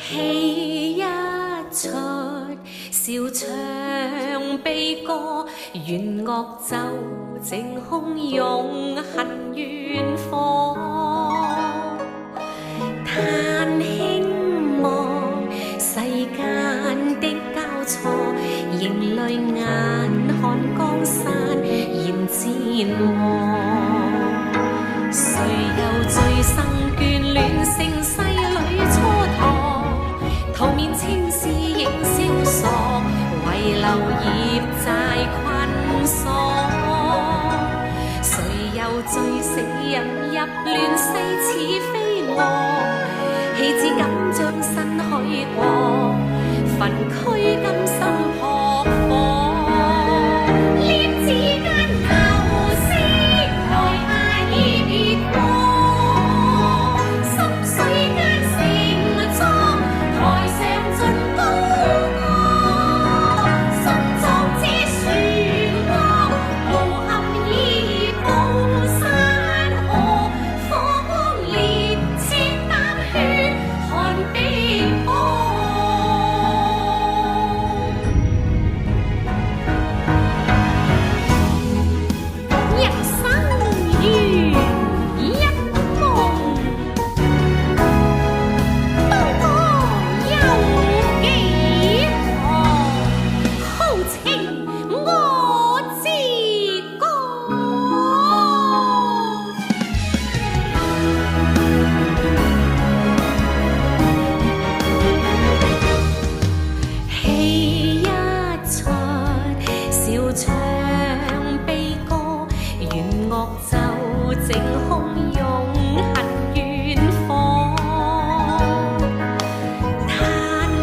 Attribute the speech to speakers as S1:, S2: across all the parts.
S1: 戲一出，笑唱悲歌，弦樂奏，淨空永恨遠方。嘆輕望世間的交錯，仍淚眼看江山現漸黃。誰又醉生眷戀盛世裏蹉跎？桃面青史仍蕭索，遺留業債困鎖。誰又醉死人入亂世似飛蛾？戲子敢將身許過，焚軀甘心撲火。念之間舊事來下已別過，心碎間成錯，台上盡高歌。心作這漩渦，無憾已步山河，火光烈赤踏血看碧波。一生如一夢，都可有幾何？豪情我自覺。戲一出，笑唱悲歌，弦樂奏，淨空永恨遠方。嘆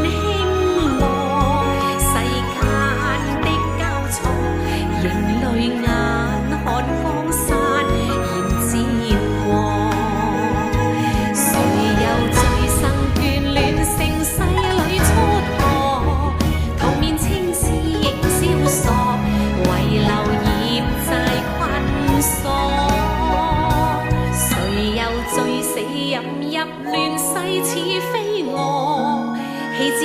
S1: 輕望世間的交錯，仍淚眼看江山現漸黃。誰又醉生眷戀盛世裏蹉跎？桃面青史仍蕭索，遺留業債困鎖。誰又醉死入亂世似飛蛾？戲子